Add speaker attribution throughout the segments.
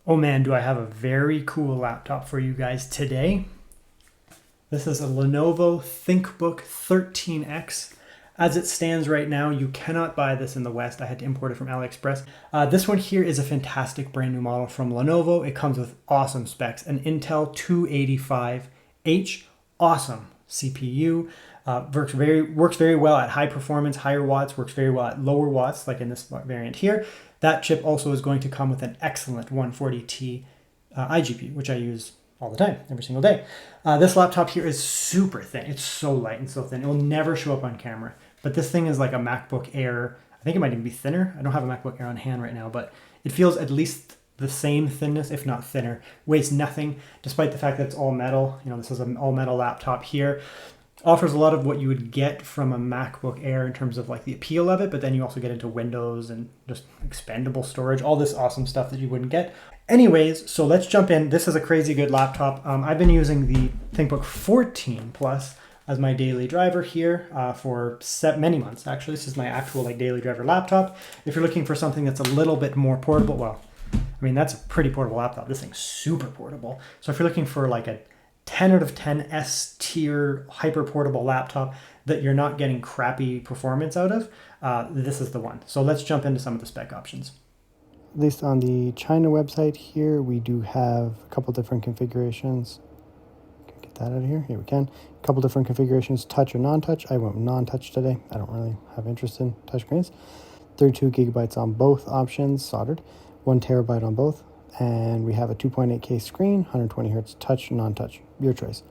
Speaker 1: Oh man, do I have a very cool laptop for you guys today. This is a Lenovo ThinkBook 13X. As it stands right now, you cannot buy this in the West. I had to import it from AliExpress. This one here is a fantastic brand new model from Lenovo. It comes with awesome specs. An Intel 285H, awesome CPU. Works very well at high performance, higher watts, works very well at lower watts, like in this variant here. That chip also is going to come with an excellent 140T iGPU, which I use all the time, every single day. This laptop here is super thin. It's so light and so thin. It will never show up on camera. But this thing is like a MacBook Air. I think it might even be thinner. I don't have a MacBook Air on hand right now, but it feels at least the same thinness, if not thinner. Weighs nothing, despite the fact that it's all metal. You know, this is an all metal laptop here. Offers a lot of what you would get from a MacBook Air in terms of like the appeal of it, but then you also get into Windows and just expandable storage, all this awesome stuff that you wouldn't get. Anyways, so let's jump in. This is a crazy good laptop. I've been using the ThinkBook 14 Plus as my daily driver here for many months, actually. This is my actual like daily driver laptop. If you're looking for something that's a little bit more portable, well, I mean, that's a pretty portable laptop. This thing's super portable. So if you're looking for like a 10 out of 10 S tier hyper portable laptop that you're not getting crappy performance out of, this is the one. So let's jump into some of the spec options.
Speaker 2: At least on the China website here, we do have a couple different configurations. Can we get that out of here? Here we can. A couple different configurations, touch or non-touch. I went non-touch today. I don't really have interest in touchscreens. 32 gigabytes on both options, soldered. 1 terabyte on both. And we have a 2.8K screen, 120 hertz touch, non-touch, your choice.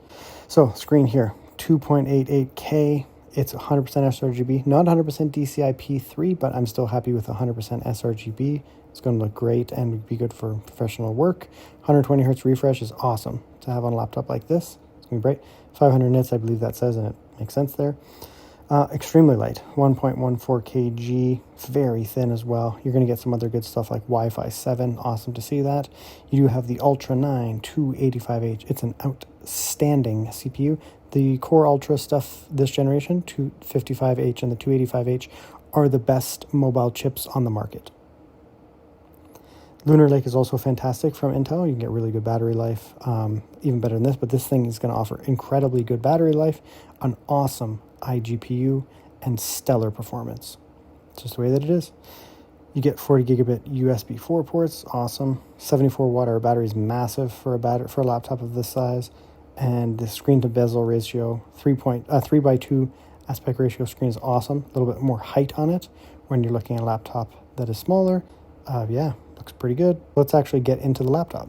Speaker 2: So screen here, 2.88K. It's 100% sRGB, not 100% DCI-P3, but I'm still happy with 100% sRGB. It's going to look great and would be good for professional work. 120 hertz refresh is awesome to have on a laptop like this. It's going to be great. 500 nits, I believe that says, and it makes sense there. Extremely light, 1.14 kg, very thin as well. You're going to get some other good stuff like Wi-Fi 7, awesome to see that. You do have the Ultra 9 285H. It's an outstanding CPU. The Core Ultra stuff this generation, 255H and the 285H, are the best mobile chips on the market. Lunar Lake is also fantastic from Intel. You can get really good battery life, even better than this, but this thing is going to offer incredibly good battery life, an awesome iGPU, and stellar performance. It's just the way that it is. You get 40 gigabit USB 4 ports, awesome. 74 watt hour battery is massive for a laptop of this size, and the screen to bezel ratio, 3:2 aspect ratio screen is awesome. A little bit more height on it when you're looking at a laptop that is smaller. Yeah, looks pretty good. Let's actually get into the laptop.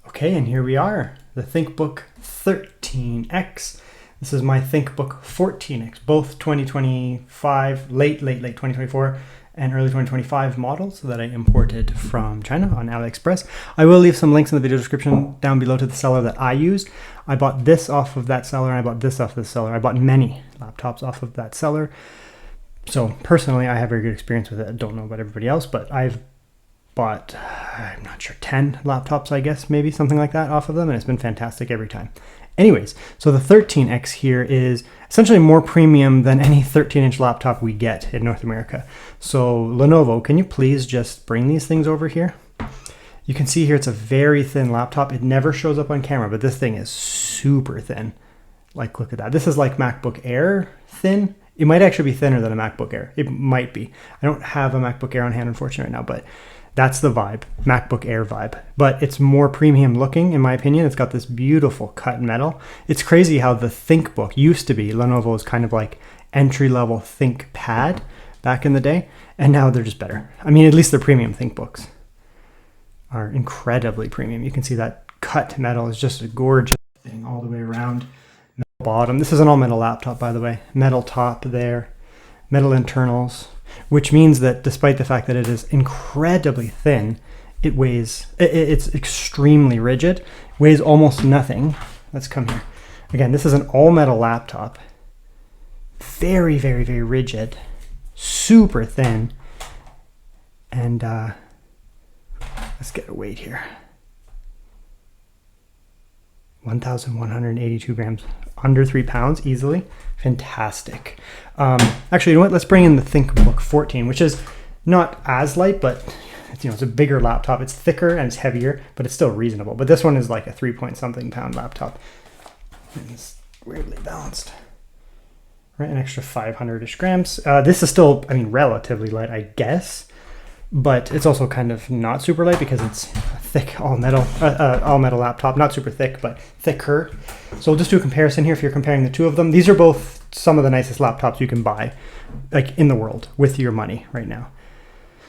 Speaker 1: Okay, and here we are, the ThinkBook 13X. This is my ThinkBook 14X, both 2025, late 2024 and early 2025 models that I imported from China on AliExpress. I will leave some links in the video description down below to the seller that I used. I bought this off of that seller, and I bought this off of the seller. I bought many laptops off of that seller. So personally, I have very good experience with it. I don't know about everybody else, but I've bought, I'm not sure, 10 laptops, I guess, maybe something like that off of them, and it's been fantastic every time. Anyways, so the 13X here is essentially more premium than any 13-inch laptop we get in North America. So Lenovo, can you please just bring these things over here? You can see here it's a very thin laptop. It never shows up on camera, but this thing is super thin. Like, look at that. This is like MacBook Air thin. It might actually be thinner than a MacBook Air. It might be. I don't have a MacBook Air on hand, unfortunately, right now, but that's the vibe, MacBook Air vibe. But it's more premium looking, in my opinion. It's got this beautiful cut metal. It's crazy how the ThinkBook used to be Lenovo's kind of like entry-level ThinkPad back in the day, and now they're just better. I mean, at least the premium ThinkBooks are incredibly premium. You can see that cut metal is just a gorgeous thing all the way around. Metal bottom. This is an all-metal laptop, by the way. Metal top there, metal internals, which means that despite the fact that it is incredibly thin, it's extremely rigid, weighs almost nothing. Let's come here. Again, this is an all metal laptop. Very, very, very rigid, super thin. And let's get a weight here. 1,182 grams, under 3 pounds easily. Fantastic. Actually, you know what? Let's bring in the ThinkBook 14, which is not as light, but it's, it's a bigger laptop. It's thicker and it's heavier, but it's still reasonable. But this one is like a 3-point-something pound laptop. And it's weirdly balanced. Right, an extra 500-ish grams. This is still, I mean, relatively light, I guess. But it's also kind of not super light because it's a thick all metal laptop. Not super thick, but thicker. So we'll just do a comparison here if you're comparing the two of them. These are both some of the nicest laptops you can buy, like in the world, with your money right now.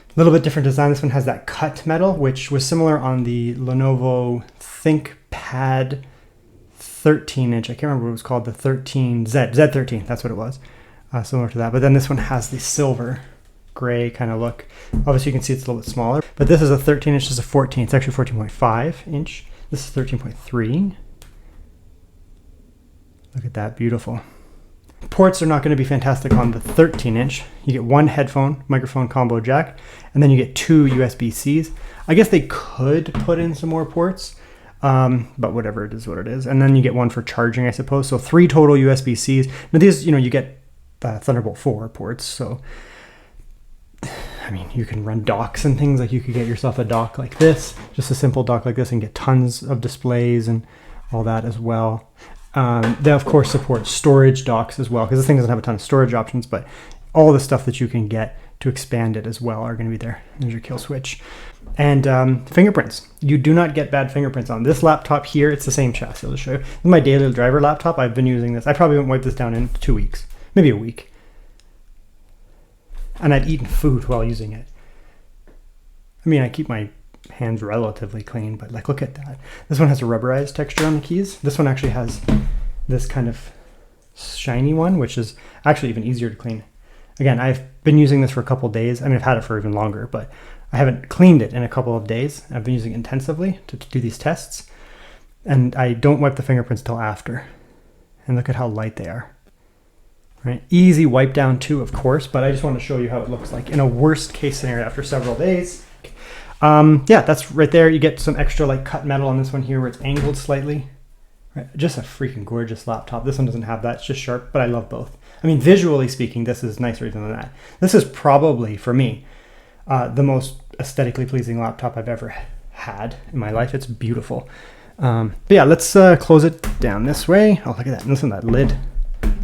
Speaker 1: A little bit different design. This one has that cut metal, which was similar on the Lenovo ThinkPad 13-inch. I can't remember what it was called, the Z13, that's what it was. Similar to that. But then this one has the silver gray kind of look. Obviously you can see it's a little bit smaller, but this is a 13-inch, this is a 14. It's actually 14.5 inch. This is 13.3. Look at that, beautiful. Ports are not going to be fantastic on the 13-inch. You get one headphone, microphone combo jack, and then you get 2 USB-Cs. I guess they could put in some more ports, but whatever, it is what it is. And then you get one for charging, I suppose. So 3 total USB-Cs. Now these, you get Thunderbolt 4 ports. So, I mean, you can run docks and things. Like you could get yourself a dock like this, just a simple dock like this, and get tons of displays and all that as well. They of course support storage docks as well, because this thing doesn't have a ton of storage options, but all the stuff that you can get to expand it as well are going to be there. There's your kill switch. And fingerprints. You do not get bad fingerprints on this laptop here. It's the same chassis. I'll just show you. This is my daily driver laptop. I've been using this. I probably won't wipe this down in 2 weeks, maybe a week. And I've eaten food while using it. I mean, I keep my hands relatively clean, but like, look at that. This one has a rubberized texture on the keys. This one actually has this kind of shiny one, which is actually even easier to clean. Again, I've been using this for a couple of days. I mean, I've had it for even longer, but I haven't cleaned it in a couple of days. I've been using it intensively to do these tests, and I don't wipe the fingerprints till after. And look at how light they are. Right? Easy wipe down too, of course, but I just want to show you how it looks like in a worst case scenario after several days. Yeah, that's right there. You get some extra like cut metal on this one here where it's angled slightly. Right? Just a freaking gorgeous laptop. This one doesn't have that. It's just sharp, but I love both. I mean, visually speaking, this is nicer than that. This is probably, for me, the most aesthetically pleasing laptop I've ever had in my life. It's beautiful. But yeah, let's close it down this way. Oh, look at that. Listen to that lid.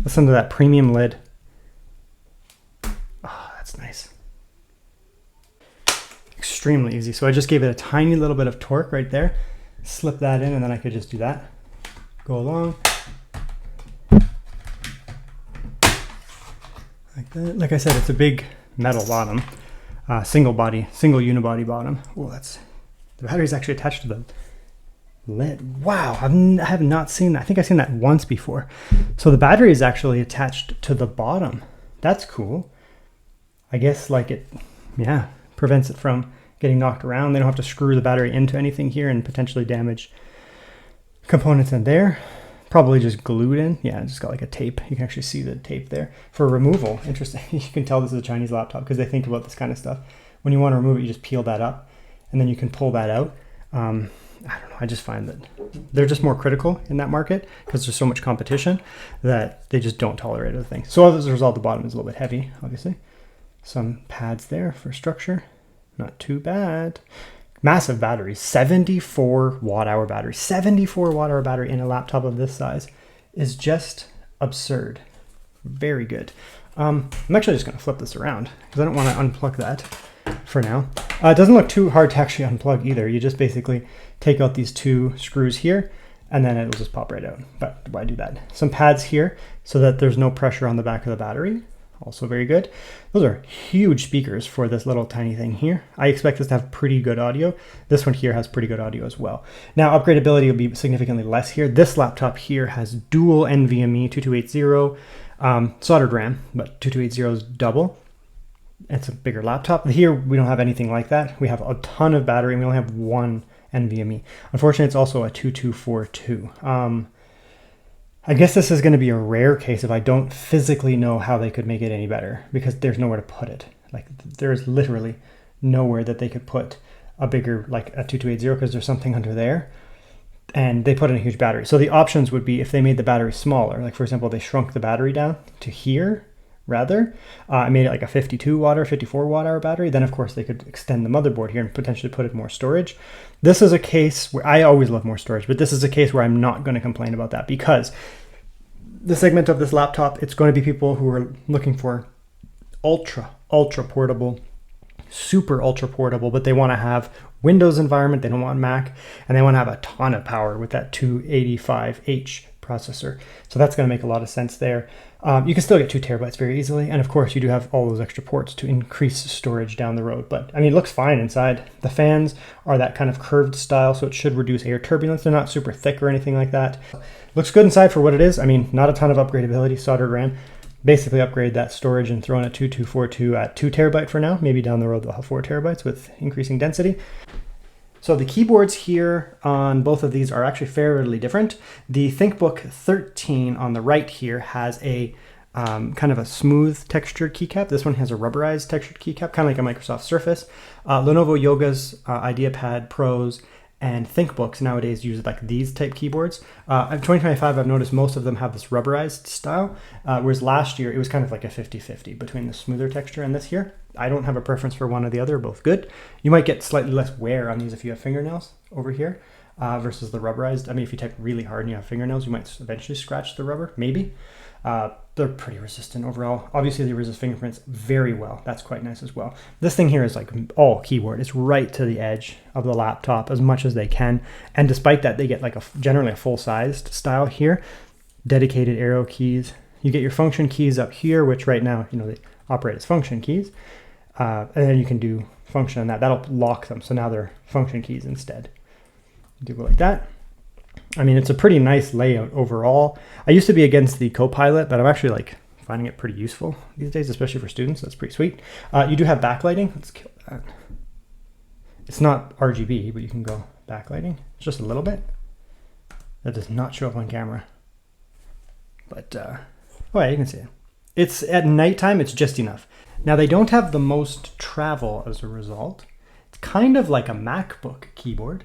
Speaker 1: Listen to that premium lid. Oh, that's nice. Extremely easy. So I just gave it a tiny little bit of torque right there. Slip that in, and then I could just do that. Go along. Like that. Like I said, it's a big metal bottom. Single unibody bottom. Oh, the battery's actually attached to the lid. Wow, I have not seen that. I think I've seen that once before. So the battery is actually attached to the bottom. That's cool. I guess like it, yeah, prevents it from getting knocked around. They don't have to screw the battery into anything here and potentially damage components in there. Probably just glued in. Yeah, just got like a tape. You can actually see the tape there for removal. Interesting. You can tell this is a Chinese laptop because they think about this kind of stuff. When you want to remove it, you just peel that up and then you can pull that out. I don't know. I just find that they're just more critical in that market because there's so much competition that they just don't tolerate other things. So as a result, the bottom is a little bit heavy, obviously. Some pads there for structure. Not too bad. Massive battery, 74 watt-hour battery. 74 watt-hour battery in a laptop of this size is just absurd. Very good. I'm actually just going to flip this around because I don't want to unplug that for now. It doesn't look too hard to actually unplug either. You just basically take out these 2 screws here and then it'll just pop right out. But why do that? Some pads here so that there's no pressure on the back of the battery. Also very good. Those are huge speakers for this little tiny thing here. I expect this to have pretty good audio. This one here has pretty good audio as well. Now upgradability will be significantly less here. This laptop here has dual NVMe 2280 soldered RAM, but 2280 is double. It's a bigger laptop. Here we don't have anything like that. We have a ton of battery and we only have 1 NVMe. Unfortunately, it's also a 2242. I guess this is going to be a rare case if I don't physically know how they could make it any better because there's nowhere to put it. Like there's literally nowhere that they could put a bigger, like a 2280 because there's something under there and they put in a huge battery. So the options would be if they made the battery smaller, like for example, they shrunk the battery down to here rather. I made it like a 52 watt or 54 watt hour battery. Then of course they could extend the motherboard here and potentially put in more storage. This is a case where I always love more storage, but this is a case where I'm not going to complain about that, because the segment of this laptop, it's going to be people who are looking for ultra portable, super ultra portable, but they want to have Windows environment, they don't want Mac, and they want to have a ton of power with that 285H processor. So that's going to make a lot of sense there. You can still get 2 terabytes very easily, and of course you do have all those extra ports to increase storage down the road. But I mean, it looks fine inside. The fans are that kind of curved style, so it should reduce air turbulence. They're not super thick or anything like that. Looks good inside for what it is. I mean, not a ton of upgradability, soldered RAM. Basically upgrade that storage and throw in a 2242 at 2 terabyte for now. Maybe down the road they'll have 4 terabytes with increasing density. So the keyboards here on both of these are actually fairly different. The ThinkBook 13 on the right here has a kind of a smooth textured keycap. This one has a rubberized textured keycap, kind of like a Microsoft Surface. Lenovo Yoga's, IdeaPad Pros, and ThinkBooks nowadays use like these type keyboards. In 2025, I've noticed most of them have this rubberized style, whereas last year it was kind of like a 50-50 between the smoother texture and this here. I don't have a preference for one or the other, both good. You might get slightly less wear on these if you have fingernails over here versus the rubberized. I mean, if you type really hard and you have fingernails, you might eventually scratch the rubber, maybe. They're pretty resistant overall. Obviously they resist fingerprints very well. That's quite nice as well. This thing here is like all keyboard. It's right to the edge of the laptop as much as they can. And despite that, they get like generally a full-sized style here. Dedicated arrow keys. You get your function keys up here, which right now, they operate as function keys. And then you can do function on that. That'll lock them. So now they're function keys instead. Do it like that. I mean, it's a pretty nice layout overall. I used to be against the Copilot, but I'm actually like finding it pretty useful these days, especially for students. That's pretty sweet. You do have backlighting. Let's kill that. It's not RGB, but you can go backlighting. It's just a little bit. That does not show up on camera. But, oh yeah, you can see it. It's at nighttime, it's just enough. Now they don't have the most travel as a result. It's kind of like a MacBook keyboard,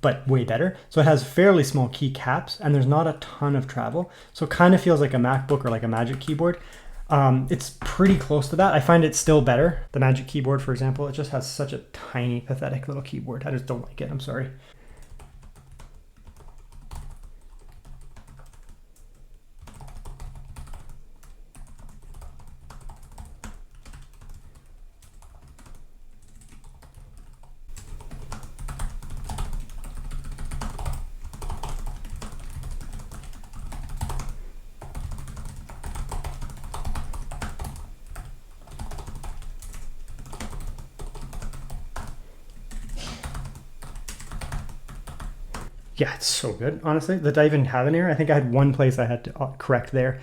Speaker 1: but way better. So it has fairly small key caps and there's not a ton of travel. So it kind of feels like a MacBook or like a Magic Keyboard. It's pretty close to that. I find it still better. The Magic Keyboard, for example, it just has such a tiny, pathetic little keyboard. I just don't like it, I'm sorry. Yeah, it's so good, honestly, that I even have an error. I think I had one place I had to correct there.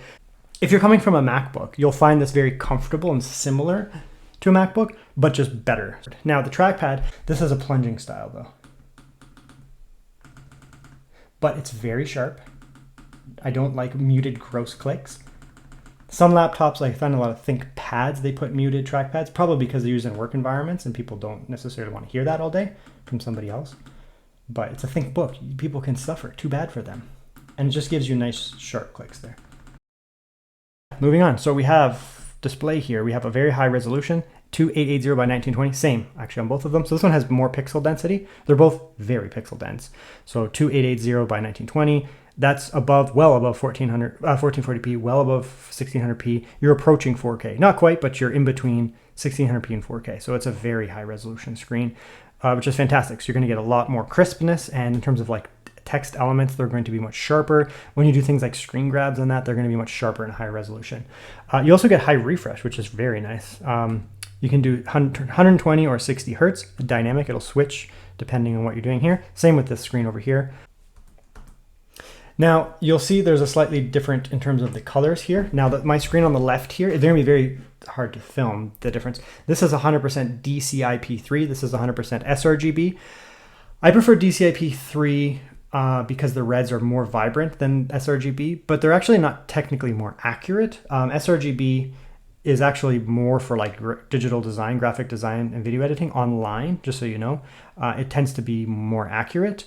Speaker 1: If you're coming from a MacBook, you'll find this very comfortable and similar to a MacBook, but just better. Now, the trackpad, this is a plunging style, though. But it's very sharp. I don't like muted, gross clicks. Some laptops, I find a lot of ThinkPads, they put muted trackpads, probably because they're used in work environments and people don't necessarily want to hear that all day from somebody else. But it's a ThinkBook. People can suffer. Too bad for them. And it just gives you nice sharp clicks there. Moving on. So we have display here. We have a very high resolution, 2880 by 1920. Same actually on both of them. So this one has more pixel density. They're both very pixel dense. So 2880 by 1920. That's well above 1440p, well above 1600p. You're approaching 4K. Not quite, but you're in between 1600p and 4K. So it's a very high resolution screen. Which is fantastic. So you're going to get a lot more crispness, and in terms of like text elements, they're going to be much sharper. When you do things like screen grabs on that, they're going to be much sharper and higher resolution. You also get high refresh, which is very nice. You can do 120 or 60 hertz, dynamic. It'll switch depending on what you're doing here. Same with this screen over here. Now, you'll see there's a slightly different in terms of the colors here. Now, my screen on the left here, they're going to be very hard to film the difference. This is 100% DCI-P3. This is 100% sRGB. I prefer DCI-P3 because the reds are more vibrant than sRGB, but they're actually not technically more accurate. sRGB is actually more for like digital design, graphic design, and video editing online, just so you know. It tends to be more accurate.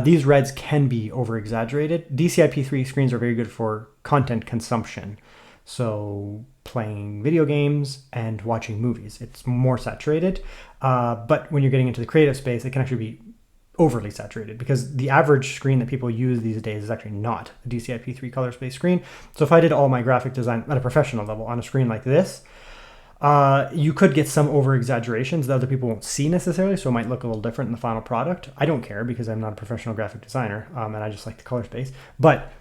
Speaker 1: These reds can be over-exaggerated. DCI-P3 screens are very good for content consumption. So playing video games and watching movies, it's more saturated. But when you're getting into the creative space, it can actually be overly saturated because the average screen that people use these days is actually not a DCI-P3 color space screen. So if I did all my graphic design at a professional level on a screen like this, you could get some over exaggerations that other people won't see necessarily, so it might look a little different in the final product. I don't care because I'm not a professional graphic designer, and I just like the color space. But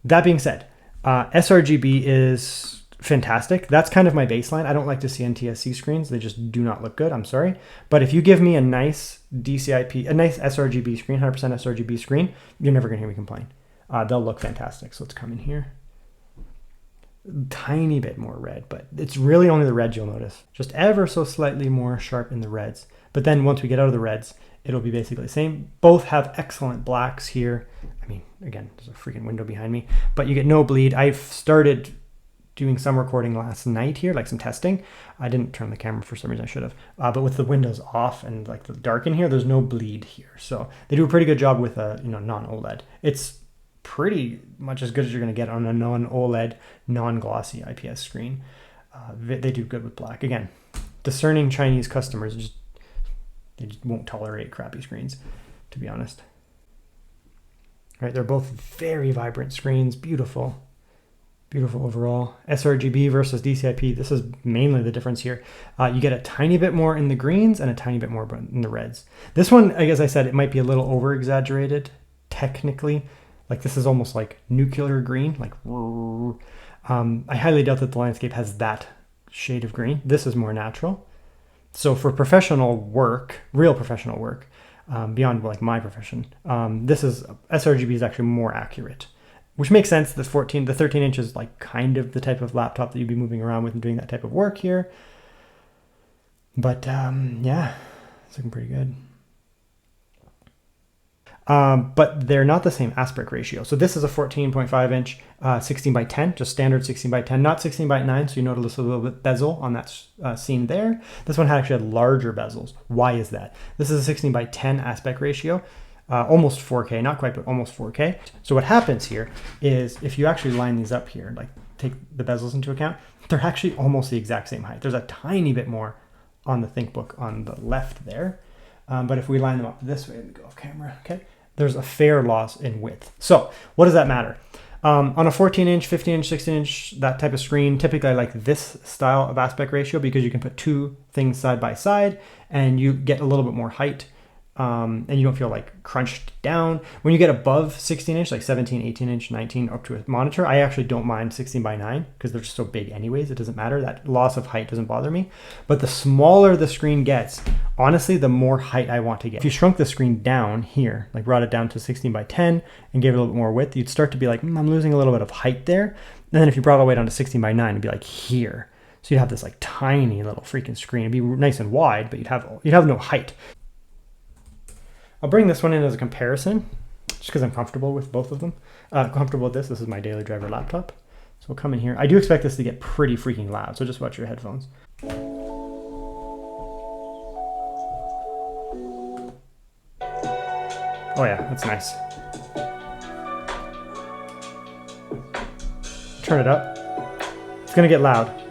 Speaker 1: that being said, sRGB is fantastic. That's kind of my baseline. I don't like to see NTSC screens. They just do not look good. I'm sorry. But if you give me a nice a nice sRGB screen, 100% sRGB screen, you're never going to hear me complain. They'll look fantastic. So let's come in here. Tiny bit more red, but it's really only the red you'll notice. Just ever so slightly more sharp in the reds. But then once we get out of the reds, it'll be basically the same. Both have excellent blacks here. I mean, again, there's a freaking window behind me, but you get no bleed. I've started doing some recording last night here, like some testing. I didn't turn the camera for some reason, I should have. But with the windows off and like the dark in here, there's no bleed here. So they do a pretty good job with a non-OLED. It's pretty much as good as you're going to get on a non-OLED, non-glossy IPS screen. They do good with black. Again, discerning Chinese customers, they just won't tolerate crappy screens, to be honest. Right, they're both very vibrant screens, beautiful. Beautiful overall. sRGB versus DCI-P, this is mainly the difference here. You get a tiny bit more in the greens and a tiny bit more in the reds. This one, as I said, it might be a little over-exaggerated, technically. Like this is almost like nuclear green, like I highly doubt that the landscape has that shade of green. This is more natural. So for professional work, real professional work, beyond like my profession, this is sRGB is actually more accurate, which makes sense. The 13 inch is like kind of the type of laptop that you'd be moving around with and doing that type of work here. But yeah, it's looking pretty good. But they're not the same aspect ratio. So this is a 14.5 inch, 16 by 10, just standard 16 by 10, not 16 by 9. So you notice a little bit bezel on that scene there. This one actually had larger bezels. Why is that? This is a 16 by 10 aspect ratio, almost 4K, not quite, but almost 4K. So what happens here is if you actually line these up here, like take the bezels into account, they're actually almost the exact same height. There's a tiny bit more on the ThinkBook on the left there. But if we line them up this way, let me go off camera, okay? There's a fair loss in width. So what does that matter? On a 14 inch, 15 inch, 16 inch, that type of screen, typically I like this style of aspect ratio because you can put two things side by side and you get a little bit more height. And you don't feel like crunched down. When you get above 16 inch, like 17, 18 inch, 19 up to a monitor, I actually don't mind 16 by 9 because they're just so big anyways. It doesn't matter. That loss of height doesn't bother me. But the smaller the screen gets, honestly, the more height I want to get. If you shrunk the screen down here, like brought it down to 16 by 10 and gave it a little bit more width, you'd start to be like, I'm losing a little bit of height there. And then if you brought it all the way down to 16 by 9, it'd be like here. So you'd have this like tiny little freaking screen. It'd be nice and wide, but you'd have no height. I'll bring this one in as a comparison, just because I'm comfortable with both of them. Comfortable with this. This is my daily driver laptop. So we'll come in here. I do expect this to get pretty freaking loud, so just watch your headphones. Oh yeah, that's nice. Turn it up. It's gonna get loud.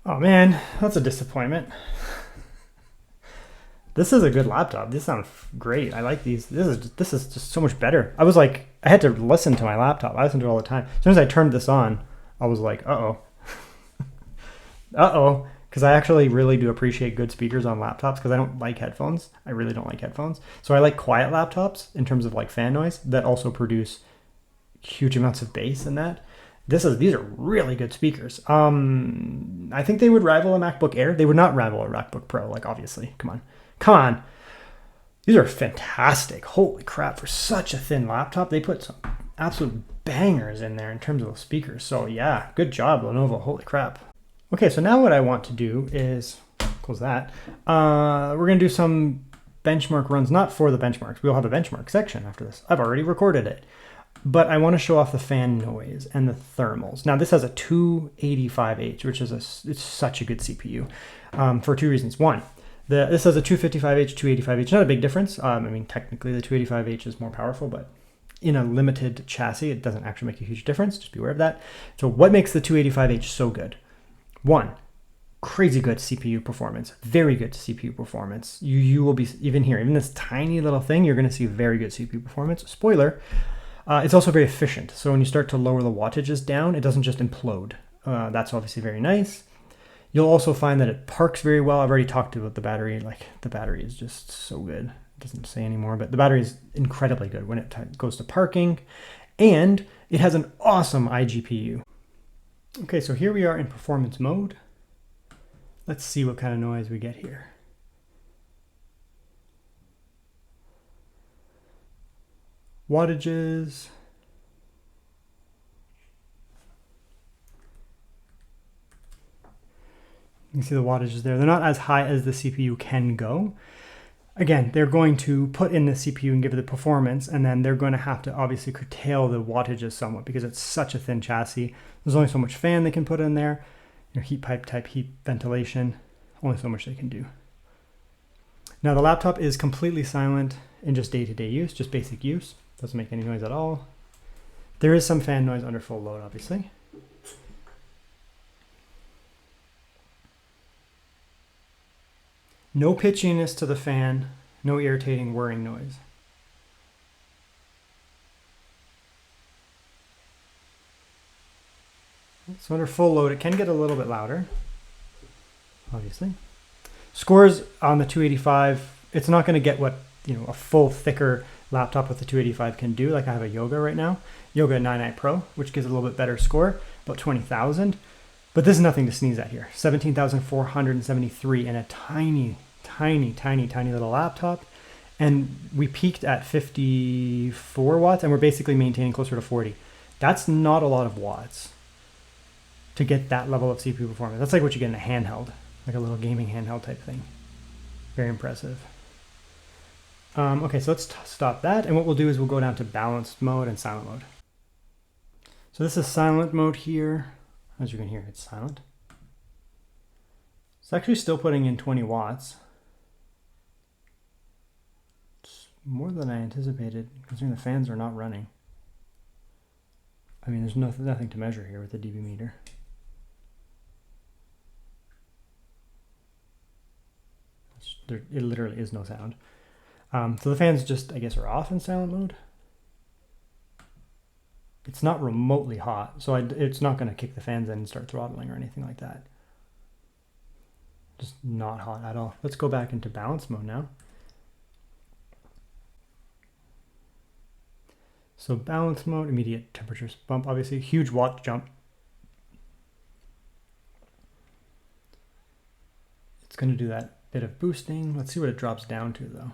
Speaker 1: Oh man, that's a disappointment. This is a good laptop. This sounds great. I like these. This is just so much better. I was like, I had to listen to my laptop. I listen to it all the time. As soon as I turned this on, I was like, uh-oh. Uh-oh. Because I actually really do appreciate good speakers on laptops because I don't like headphones. I really don't like headphones. So I like quiet laptops in terms of like fan noise that also produce huge amounts of bass in that. These are really good speakers. I think they would rival a MacBook Air. They would not rival a MacBook Pro, like obviously. Come on. These are fantastic. Holy crap, for such a thin laptop, they put some absolute bangers in there in terms of the speakers. So yeah, good job, Lenovo. Holy crap. Okay, so now what I want to do is, close that, we're going to do some benchmark runs, not for the benchmarks. We'll have a benchmark section after this. I've already recorded it. But I want to show off the fan noise and the thermals. Now this has a 285H, which is it's such a good CPU for two reasons. One, this has a 255H, 285H, not a big difference. I mean, technically the 285H is more powerful, but in a limited chassis, it doesn't actually make a huge difference. Just be aware of that. So what makes the 285H so good? One, crazy good CPU performance, very good CPU performance. You will be, even here, even this tiny little thing, you're going to see very good CPU performance. Spoiler, it's also very efficient. So when you start to lower the wattages down, it doesn't just implode. That's obviously very nice. You'll also find that it parks very well. I've already talked about the battery. Like, the battery is just so good. It doesn't say anymore, but the battery is incredibly good when it goes to parking. And it has an awesome iGPU. Okay, so here we are in performance mode. Let's see what kind of noise we get here. Wattages. You can see the wattages there. They're not as high as the CPU can go. Again, they're going to put in the CPU and give it the performance, and then they're going to have to obviously curtail the wattages somewhat because it's such a thin chassis. There's only so much fan they can put in there. Heat pipe type heat ventilation, only so much they can do. Now the laptop is completely silent in just day-to-day use, just basic use. Doesn't make any noise at all. There is some fan noise under full load, obviously. No pitchiness to the fan, no irritating whirring noise. So under full load, it can get a little bit louder, obviously. Scores on the 285, it's not going to get what, a full thicker laptop with the 285 can do. Like I have a Yoga right now, Yoga 9i Pro, which gives a little bit better score, about 20,000. But this is nothing to sneeze at here. 17,473 in a tiny little laptop. And we peaked at 54 watts, and we're basically maintaining closer to 40. That's not a lot of watts to get that level of CPU performance. That's like what you get in a handheld, like a little gaming handheld type thing. Very impressive. Okay, so let's stop that. And what we'll do is we'll go down to balanced mode and silent mode. So this is silent mode here. As you can hear, it's silent. It's actually still putting in 20 watts. It's more than I anticipated, considering the fans are not running. I mean, there's nothing to measure here with the dB meter. It literally is no sound. So the fans just, I guess, are off in silent mode. It's not remotely hot, so it's not going to kick the fans in and start throttling or anything like that. Just not hot at all. Let's go back into balance mode now. So balance mode, immediate temperatures bump, obviously, huge watt jump. It's going to do that bit of boosting. Let's see what it drops down to though.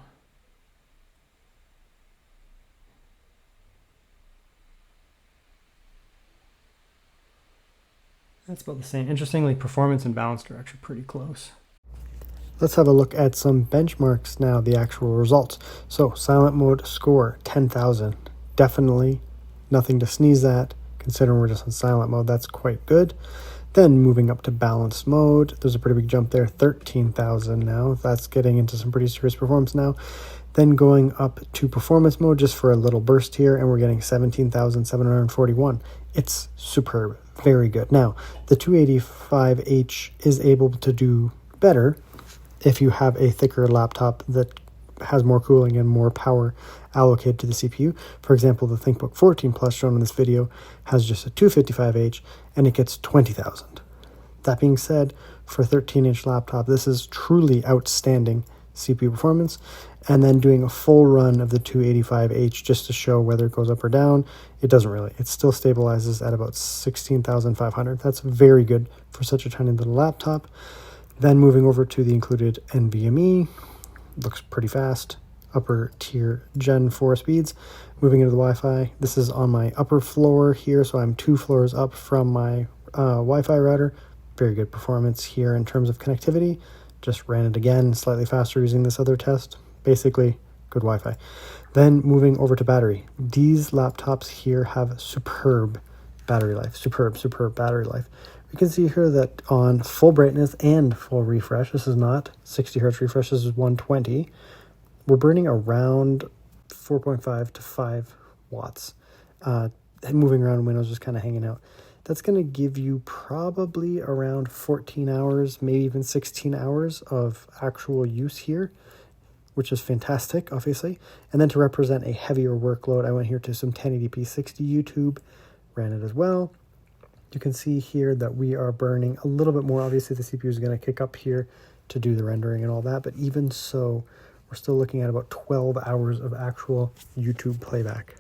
Speaker 1: That's about the same. Interestingly, performance and balanced are actually pretty close.
Speaker 2: Let's have a look at some benchmarks now, the actual results. So silent mode score, 10,000. Definitely nothing to sneeze at, considering we're just in silent mode. That's quite good. Then moving up to balanced mode, there's a pretty big jump there, 13,000 now. That's getting into some pretty serious performance now. Then going up to performance mode just for a little burst here, and we're getting 17,741. It's superb, very good. Now, the 285H is able to do better if you have a thicker laptop that has more cooling and more power allocated to the CPU. For example, the ThinkBook 14 Plus shown in this video has just a 255H and it gets 20,000. That being said, for a 13-inch laptop, this is truly outstanding CPU performance. And then doing a full run of the 285H just to show whether it goes up or down, it doesn't really. It still stabilizes at about 16,500. That's very good for such a tiny little laptop. Then moving over to the included NVMe, looks pretty fast. upper tier Gen 4 speeds. Moving into the Wi-Fi, this is on my upper floor here, so I'm 2 floors up from my Wi-Fi router. Very good performance here in terms of connectivity. Just ran it again, slightly faster using this other test. Basically, good Wi-Fi. Then moving over to battery. These laptops here have superb battery life. Superb battery life. We can see here that on full brightness and full refresh, this is not 60 hertz refresh, this is 120. We're burning around 4.5 to 5 watts. Moving around Windows, just kind of hanging out. That's going to give you probably around 14 hours, maybe even 16 hours of actual use here, which is fantastic, obviously. And then to represent a heavier workload, I went here to some 1080p 60 YouTube, ran it as well. You can see here that we are burning a little bit more. Obviously, the CPU is going to kick up here to do the rendering and all that, but even so, we're still looking at about 12 hours of actual YouTube playback.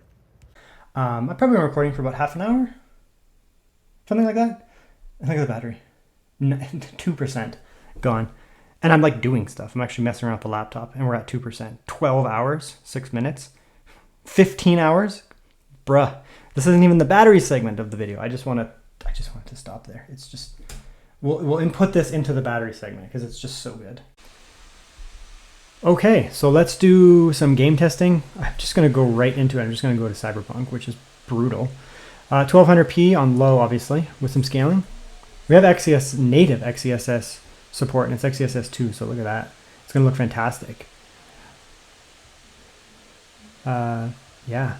Speaker 1: I've probably been recording for about half an hour, something like that. Look at the battery, 2% gone. And I'm like doing stuff. I'm actually messing around with the laptop, and we're at 2%. 12 hours, 6 minutes, 15 hours. Bruh, this isn't even the battery segment of the video. I just want to stop there. It's just, we'll input this into the battery segment because it's just so good. Okay, so let's do some game testing. I'm just going to go right into it. I'm just going to go to Cyberpunk, which is brutal. 1200p on low, obviously, with some scaling. We have native XeSS support, and it's XeSS 2, so look at that. It's going to look fantastic. Yeah.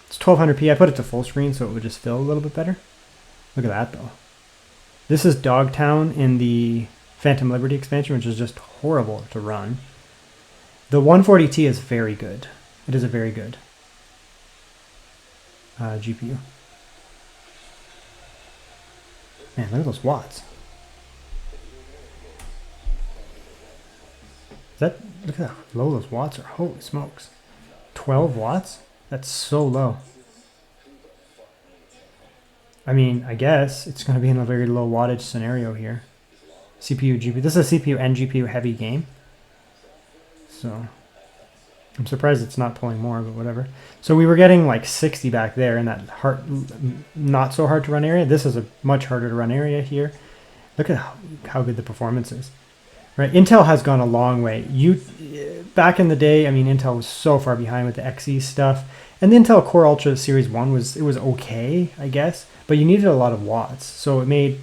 Speaker 1: It's 1200p. I put it to full screen so it would just fill a little bit better. Look at that, though. This is Dogtown in the Phantom Liberty expansion, which is just horrible to run. The 140T is very good. It is a very good GPU. Man, look at those watts. Look at how low those watts are. Holy smokes. 12 watts? That's so low. I mean, I guess it's going to be in a very low wattage scenario here. CPU, GPU. This is a CPU and GPU heavy game. So I'm surprised it's not pulling more, but whatever. So we were getting like 60 back there in that not so hard to run area. This is a much harder to run area here. Look at how good the performance is. Right, Intel has gone a long way. Back in the day, I mean, Intel was so far behind with the Xe stuff, and the Intel Core Ultra Series 1 was okay, I guess, but you needed a lot of watts, so it made,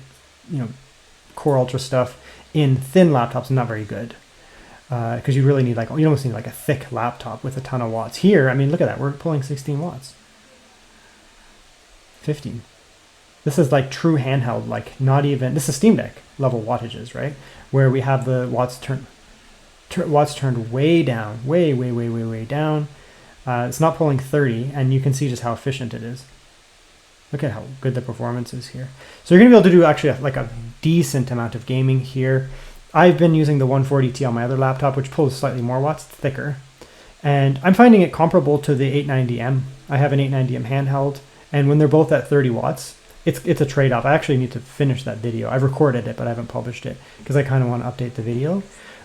Speaker 1: Core Ultra stuff in thin laptops not very good, because you really need you almost need like a thick laptop with a ton of watts. Here, I mean, look at that, we're pulling 16 watts, 15. This is like true handheld, like not even, this is Steam Deck level wattages, right? Where we have the watts turned way down, way down. It's not pulling 30, and you can see just how efficient it is. Look at how good the performance is here. So you're gonna be able to do actually a decent amount of gaming here. I've been using the 140T on my other laptop, which pulls slightly more watts, thicker. And I'm finding it comparable to the 890M. I have an 890M handheld, and when they're both at 30 watts, it's a trade-off. I actually need to finish that video. I've recorded it, but I haven't published it because I kind of want to update the video.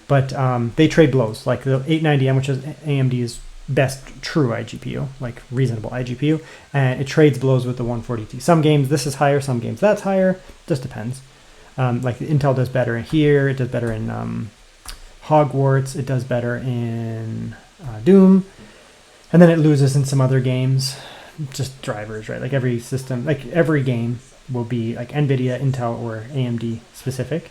Speaker 1: But they trade blows. Like the 890M, which is AMD's best true iGPU, like reasonable iGPU, and it trades blows with the 140T. Some games this is higher, some games that's higher. Just depends. Like Intel does better in here. It does better in Hogwarts. It does better in Doom. And then it loses in some other games. Just drivers, right? Like every system, like every game will be like NVIDIA, Intel, or AMD specific.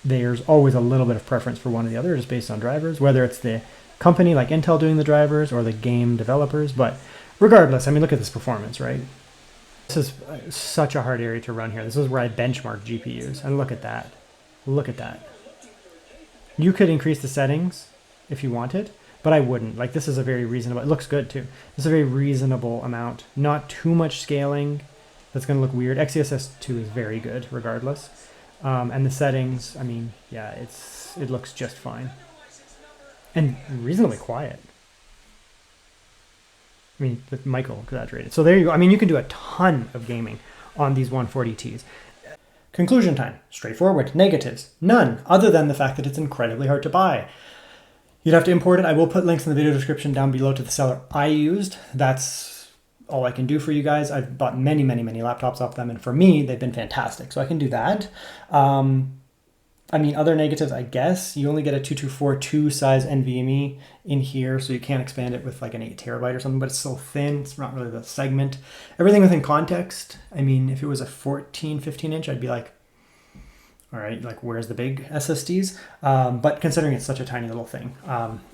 Speaker 1: There's always a little bit of preference for one or the other just based on drivers, whether it's the company like Intel doing the drivers or the game developers. But regardless, I mean, look at this performance, right? This is such a hard area to run here. This is where I benchmark GPUs. And look at that. Look at that. You could increase the settings if you wanted, but I wouldn't. Like, this is a very reasonable, it looks good too. This is a very reasonable amount. Not too much scaling. That's going to look weird. XeSS 2 is very good regardless. And the settings, I mean, yeah, it looks just fine. And reasonably quiet. I mean, the Michael exaggerated. So there you go. I mean, you can do a ton of gaming on these 140Ts. Conclusion time, straightforward. Negatives, none, other than the fact that it's incredibly hard to buy. You'd have to import it. I will put links in the video description down below to the seller I used. That's all I can do for you guys. I've bought many, many, many laptops off them, and for me, they've been fantastic. So I can do that. I mean, other negatives, I guess, you only get a 2242 size NVMe in here, so you can't expand it with like an 8 terabyte or something, but it's so thin, it's not really the segment. Everything within context, I mean, if it was a 14, 15 inch, I'd be like, all right, like where's the big SSDs? But considering it's such a tiny little thing,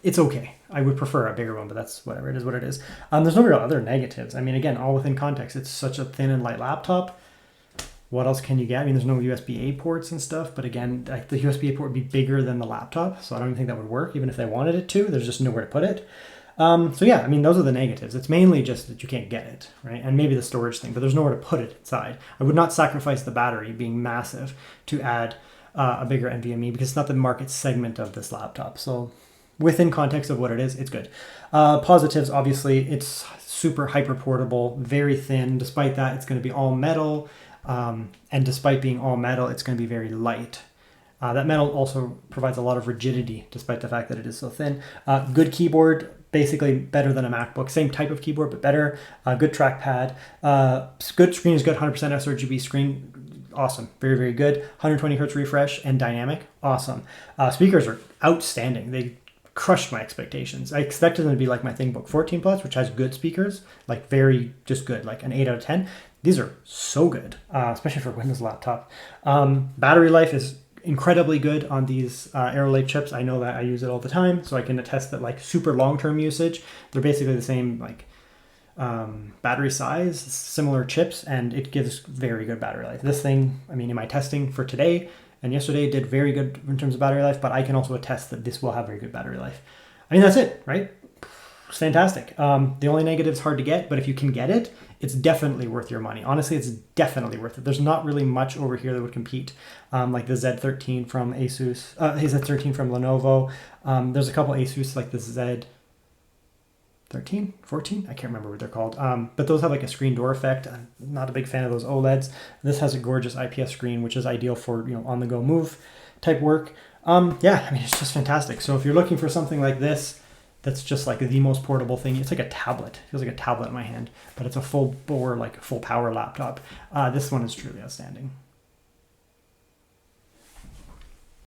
Speaker 1: it's okay. I would prefer a bigger one, but that's whatever, it is what it is. There's no real other negatives. I mean, again, all within context, it's such a thin and light laptop. What else can you get? I mean, there's no USB-A ports and stuff, but again, like the USB-A port would be bigger than the laptop, so I don't even think that would work, even if they wanted it to. There's just nowhere to put it. So yeah, I mean, those are the negatives. It's mainly just that you can't get it, right? And maybe the storage thing, but there's nowhere to put it inside. I would not sacrifice the battery being massive to add a bigger NVMe because it's not the market segment of this laptop. So within context of what it is, it's good. Positives, obviously, it's super hyper portable, very thin. Despite that, it's going to be all metal. And despite being all metal, it's going to be very light. That metal also provides a lot of rigidity, despite the fact that it is so thin. Good keyboard, basically better than a MacBook. Same type of keyboard, but better. Good trackpad. Good screen is good, 100% sRGB screen. Awesome. Very, very good. 120 hertz refresh and dynamic. Awesome. Speakers are outstanding. They crushed my expectations. I expected them to be like my ThinkBook 14 Plus, which has good speakers, like very just good, like an 8 out of 10. These are so good, especially for a Windows laptop. Battery life is incredibly good on these Arrowlake chips. I know that I use it all the time, so I can attest that like super long-term usage, they're basically the same like battery size, similar chips, and it gives very good battery life. This thing, I mean, in my testing for today and yesterday did very good in terms of battery life, but I can also attest that this will have very good battery life. I mean, that's it, right? It's fantastic. The only negative is hard to get, but if you can get it, it's definitely worth your money. Honestly, it's definitely worth it. There's not really much over here that would compete, like the Z13 from Asus, Z13 from Lenovo. There's a couple Asus like the Z13, 14? I can't remember what they're called. But those have like a screen door effect. I'm not a big fan of those OLEDs. This has a gorgeous IPS screen, which is ideal for, you know, on-the-go move type work. Yeah, I mean, it's just fantastic. So if you're looking for something like this, that's just like the most portable thing. It's like a tablet. It feels like a tablet in my hand, but it's a full bore, like full power laptop. This one is truly outstanding.